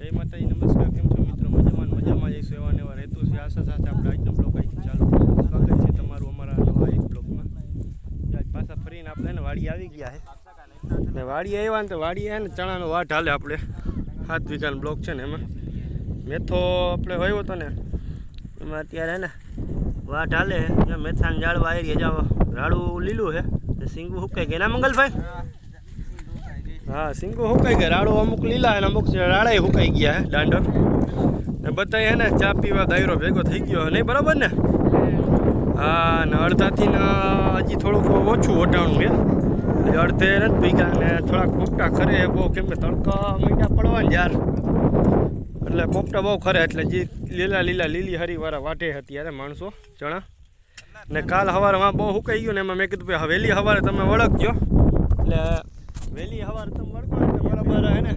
જય માતાજી, નમસ્કાર. કેમ છો મિત્રો? મજામાં જઈશું એવા ને એવા રહેતું છે. આશા સાથે આપણે આજનો બ્લોગ અહીંથી ચાલુ કરીશું. સ્વાગત છે તમારું અમારા નવા એક બ્લોગમાં. આજ પાછા ફરીને આપણે ને વાડી આવી ગયા છે ને વાડી આવ્યા ને તો વાડી આવે ને ચણાનો વાટ હાલે. આપણે 7 વીઘાનો બ્લોક છે ને એમાં મેથો આપણે વાવ્યો હતો ને એમાં અત્યારે ને વાટ હાલે છે. મેથાને ઝાડવા આવી રહ્યા. રાડું લીલું છે, સિંગું સુકાઈ ગયા ના મંગલભાઈ? હા, સિંગો સુકાઈ ગયા. રાડો અમુક લીલા અને અમુક રાડા સુકાઈ ગયા હે દાંડર ને બધા હે ને ચા પીવા દાયરો ભેગો થઈ ગયો નહીં, બરાબર ને? હા, ને અડધાથી ને હજી થોડુંક ઓછું ઓટાણું છે. અડધે નથી ભેગા ને થોડાક પોપટા ખરે બહુ, કેમ કે તડકા મીંડા પડવા ને યાર, એટલે પોપટા બહુ ખરે. એટલે જે લીલી હરીવાળા વાટે અત્યારે માણસો ચણા ને કાલ સવારમાં બહુ સુકાઈ ગયું ને એમાં મેં કીધું ભાઈ વહેલી સવારે તમે વળગજો. એટલે વહેલી સવારે તમે વળગો ને બરાબર હે ને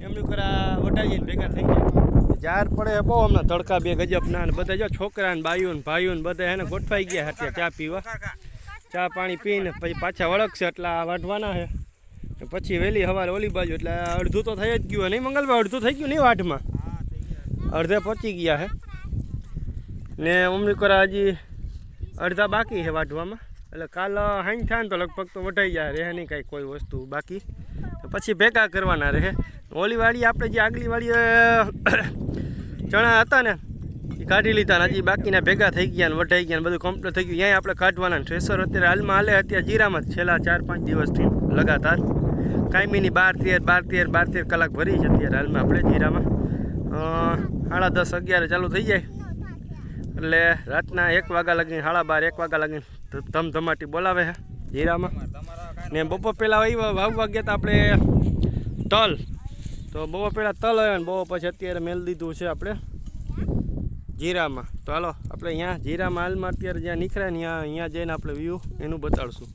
એમનું કરા વટાઈને ભેગા થઈ જાય. જાર પડે બહુ હમણાં તડકા બે ગજબના ને બધા જો છોકરા ને બાઈઓ ને ભાઈઓ ને બધા એને ગોઠવાઈ ગયા અત્યારે ચા પીવા. ચા પાણી પીને પછી પાછા વળગશે એટલે આ વાઢવાના છે પછી વહેલી સવારે ઓલી બાજુ. એટલે અડધું તો થઈ જ ગયું નહીં મંગલભાઈ? અડધું થઈ ગયું નહીં વાઢમાં, અડધે પહોંચી ગયા છે ને અમની કરા હજી અડધા બાકી છે વાઢવામાં. એટલે કાલ હાઈ થાય ને તો લગભગ તો વઢાઈ જાય, રહે નહીં કાંઈ કોઈ વસ્તુ બાકી, પછી ભેગા કરવાના રહે. ઓલી વાડી આપણે જે આગલી વાડી ચણા હતા ને એ કાઢી લીધા ને હજી બાકીના ભેગા થઈ ગયા ને વઢાઈ ગયા ને બધું કમ્પ્લીટ થઈ ગયું. ત્યાં આપણે કાઢવાના. થ્રેસર અત્યારે હાલમાં હાલે અત્યારે જીરામાં જ છેલ્લા 4-5 દિવસથી લગાતાર કાયમીની 12-13 કલાક ભરી છે અત્યારે હાલમાં આપણે જીરામાં. 10:30-11 ચાલુ થઈ જાય એટલે રાતના 1 વાગ્યા લગીને 12:30-1 વાગ્યા લગીને ધમધમાટી બોલાવે છે જીરામાં. ને બપોર પહેલાં વાવવા ગયા હતા આપણે તલ, તો બહુ પહેલાં તલ આવ્યા ને બહુ પછી અત્યારે મેળ દીધું છે આપણે જીરામાં. તો હાલો આપણે અહીંયા જીરામાં હાલમાં અત્યારે જ્યાં નીકળ્યા ને અહીંયા જઈને આપણે વ્યૂ એનું બતાડશું.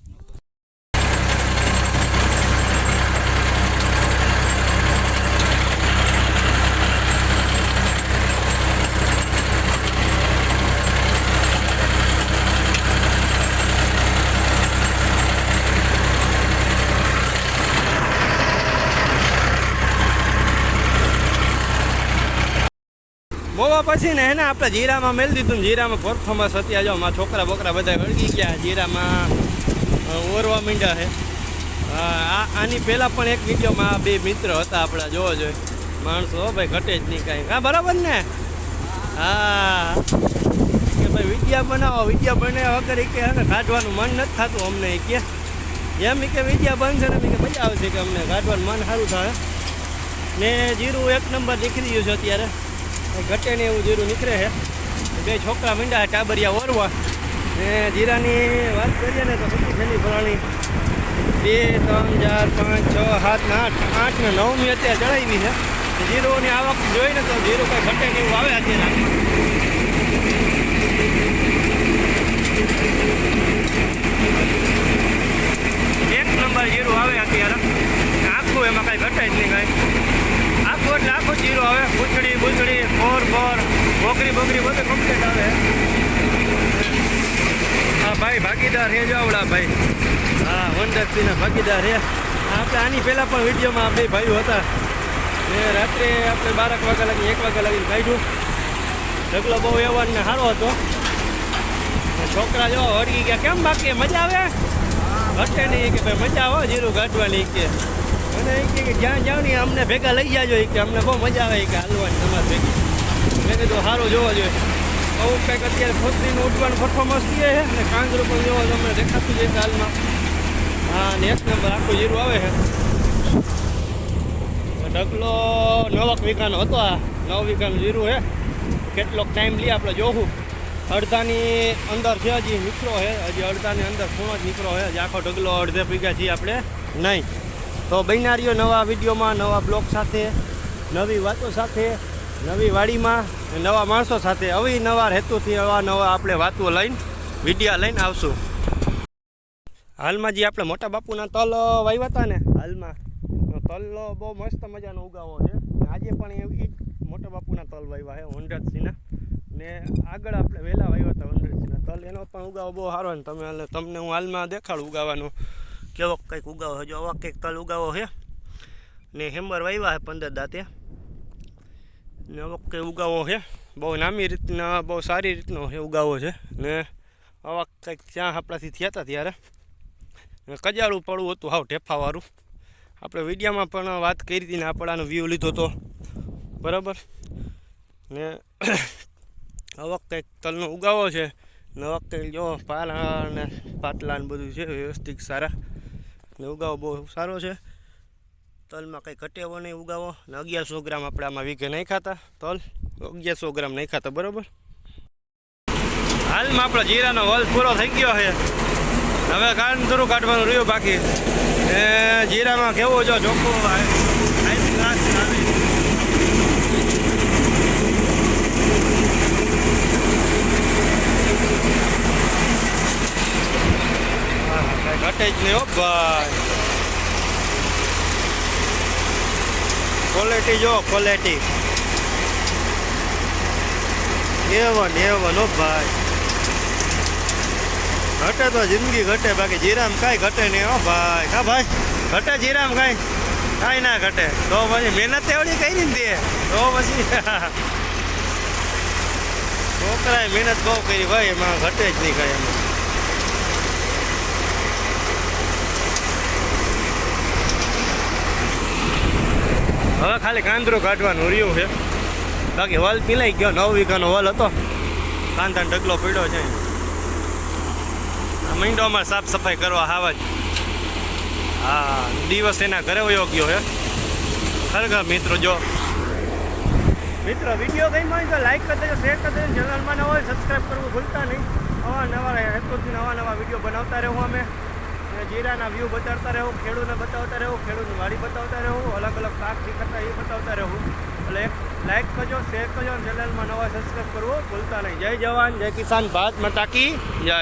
બોવા પછી ને એને આપણે જીરામાં મેળ દીધું ને જીરામાં પરફોર્મન્સ અત્યારે જો મારા છોકરા બોકરા બધા વળગી ગયા જીરામાં ઓરવા માંડ્યા છે. આની પહેલાં પણ એક વિડીયોમાં 2 મિત્ર હતા આપણા, જોવો જોઈએ માણસો ભાઈ ઘટે જ નહીં કાંઈ. હા બરાબર ને? હા કે ભાઈ વિડીયો બનાવો, વિડીયો બનાવ્યા વગર કે એને કાઢવાનું મન નથી થતું અમને. એ કે એમ કે વિડીયો બનશે ને કે મજા આવશે કે અમને કાઢવાનું મન સારું થાય. ને જીરું 1 નંબર નીકળી ગયું છે અત્યારે, ઘટે ને એવું જીરું નીકળે છે. 2 છોકરા મીંડા ટાબરિયા ઓરવા ને જીરાની વાત કરીએ ને તો સૌથી પહેલી ભરાણી 2, 3, 4, 5, 6, 7, 8 ને 9મી અત્યારે ચડાવી છે. જીરોની આવક જોઈને તો જીરું કંઈ ઘટે ને એવું આવે અત્યારે. 1 નંબર જીરું આવે અત્યારે આખું, એમાં કાંઈ ઘટે જ નહીં કાંઈ. આખું એટલે આખું જીરું આવે, પૂંછડી ફોર બોકરી બધું કમ્પ્લીટ આવે. હા ભાઈ ભાગીદાર છે જો આવડા ભાઈ. હા, વનરાજસિંહના ભાગીદાર છે. આપણે આની પહેલાં પણ વિડીયોમાં 2 ભાઈઓ હતા ને રાત્રે આપણે 12 વાગ્યા લાગી 1 વાગ્યા લાગીને કાઢ્યું. ઢગલો બહુ એવો ને સારો હતો. છોકરા જો વળગી ગયા. કેમ બાકી મજા આવે? ઘટે નહીં કે ભાઈ મજા આવે જીરું કાઢવાની કે. અને એ કે જ્યાં જાવ ને અમને ભેગા લઈ જાજો કે અમને બહુ મજા આવે કે હાલવાની તમારે ભેગી. મેં કીધું સારું જોવા જોઈએ. આવું કંઈક અત્યારે ખોતરીનું ઉઠવાનું પરફોર્મન્સ થઈએ છે ને કાંગરું પણ જોવા તમને દેખાતું જાય હાલમાં. હા, ને 1 નંબર આખું જીરું આવે છે. ઢગલો 9 વીઘાનો હતો. આ 9 વીઘાનું જીરું છે. કેટલોક ટાઈમ લઈએ આપણે જોવું. અડધાની અંદર છે હજી નીકળો છે, હજી અડધાની અંદર ખૂણો જ નીકળો છે. હજી આખો ઢગલો અડધે વીઘા છીએ આપણે નહીં. તો બન્યા નવા વિડીયોમાં, નવા બ્લોગ સાથે, નવી વાતો સાથે, નવી વાડીમાં, નવા માણસો સાથે આવી નવા હેતુથી નવા આપણે વાતો લઈને વિડીયા લઈને આવશું. હાલમાં જે આપણે મોટા બાપુના તલ વાવ્યા હતા ને હાલમાં, તલ બહુ મસ્ત મજાનો ઉગાવો છે. આજે પણ એવી મોટા બાપુના તલ વાવ્યા છે વનરાજસિંહના. ને આગળ આપણે વહેલા વાવ્યા હતા વનરાજસિંહના તલ, એનો પણ ઉગાવો બહુ સારો ને તમને હું હાલમાં દેખાડું ઉગાવાનું કેવો કંઈક ઉગાવો. જો આવા કંઈક તલ ઉગાવો છે ને હેમ્બર વાવ્યા છે 15 દાંતે. ને આ વખતે ઉગાવો છે બહુ નામી રીતના, બહુ સારી રીતનો છે ઉગાવો છે. ને આવા કંઈક ત્યાં આપણાથી થયા હતા ત્યારે કજાળું પડવું હતું હાવ ઢેફાવાળું. આપણે વિડીયામાં પણ વાત કરી હતી ને આપણાનો વ્યૂ લીધો હતો બરાબર. ને આ વખતે તલનો ઉગાવો છે ને આ વખતે જો પાલા ને પાટલા ને બધું છે વ્યવસ્થિત સારા ને ઉગાવો બહુ સારો છે. તલમાં કંઈ ઘટે એવો નહીં ઉગાવો. ને 1100 ગ્રામ આપણે આમાં વીઘે નહીં ખાતા, તલ 1100 ગ્રામ નહીં ખાતા બરાબર. હાલમાં આપણો જીરાનો વલ પૂરો થઈ ગયો છે, હવે કાંદરું કાઢવાનું રહ્યું બાકી. ને જીરામાં કેવું જો ચોખ્ખું ઘટે જ નહીં હો ભાઈ. ક્વોલિટી જો ક્વોલિટી એવન હો ભાઈ. ઘટે તો જિંદગી ઘટે, બાકી જીરામ કાંઈ ઘટે નહીં હો ભાઈ. હા ભાઈ ઘટે જીરામ કાંઈ ના ઘટે. તો પછી મહેનત એવડી કરી ને તે તો પછી છોકરાએ મહેનત બહુ કરી ભાઈ, એમાં ઘટે જ નહીં કાંઈ. એમાં હવે ખાલી કાંદરું કાઢવાનું રહ્યું છે, બાકી વલ પીલાઈ ગયો. 9 વીઘાનો વલ હતો, કાંદાનો ઢગલો પડ્યો છે. આ મીંડો અમારે સાફ સફાઈ કરવા આવા જ. હા દિવસ એના ઘરે વયો ગયો છે ખરેખર. મિત્રો જો મિત્રો વિડીયો ગમ્યો હોય તો લાઈક કરી દેજો, શેર કરી દેજો. ચેનલમાં ન હોય સબસ્ક્રાઈબ કરવું ભૂલતા નહીં. નવા વિડીયો બનાવતા રહેવું અમે. જીરાના વ્યૂ બતાવતા રહેવું, ખેડૂતને બતાવતા રહેવું, ખેડૂતની વાડી બતાવતા રહેવું, અલગ અલગ પાક દેખાતા એ બતાવતા રહેવું. એટલે લાઈક કરજો, શેર કરજો, ચેનલમાં નવા સબસ્ક્રાઈબ કરવું ભૂલતા નહીં. જય જવાન, જય કિસાન, ભારત માતા કી જય.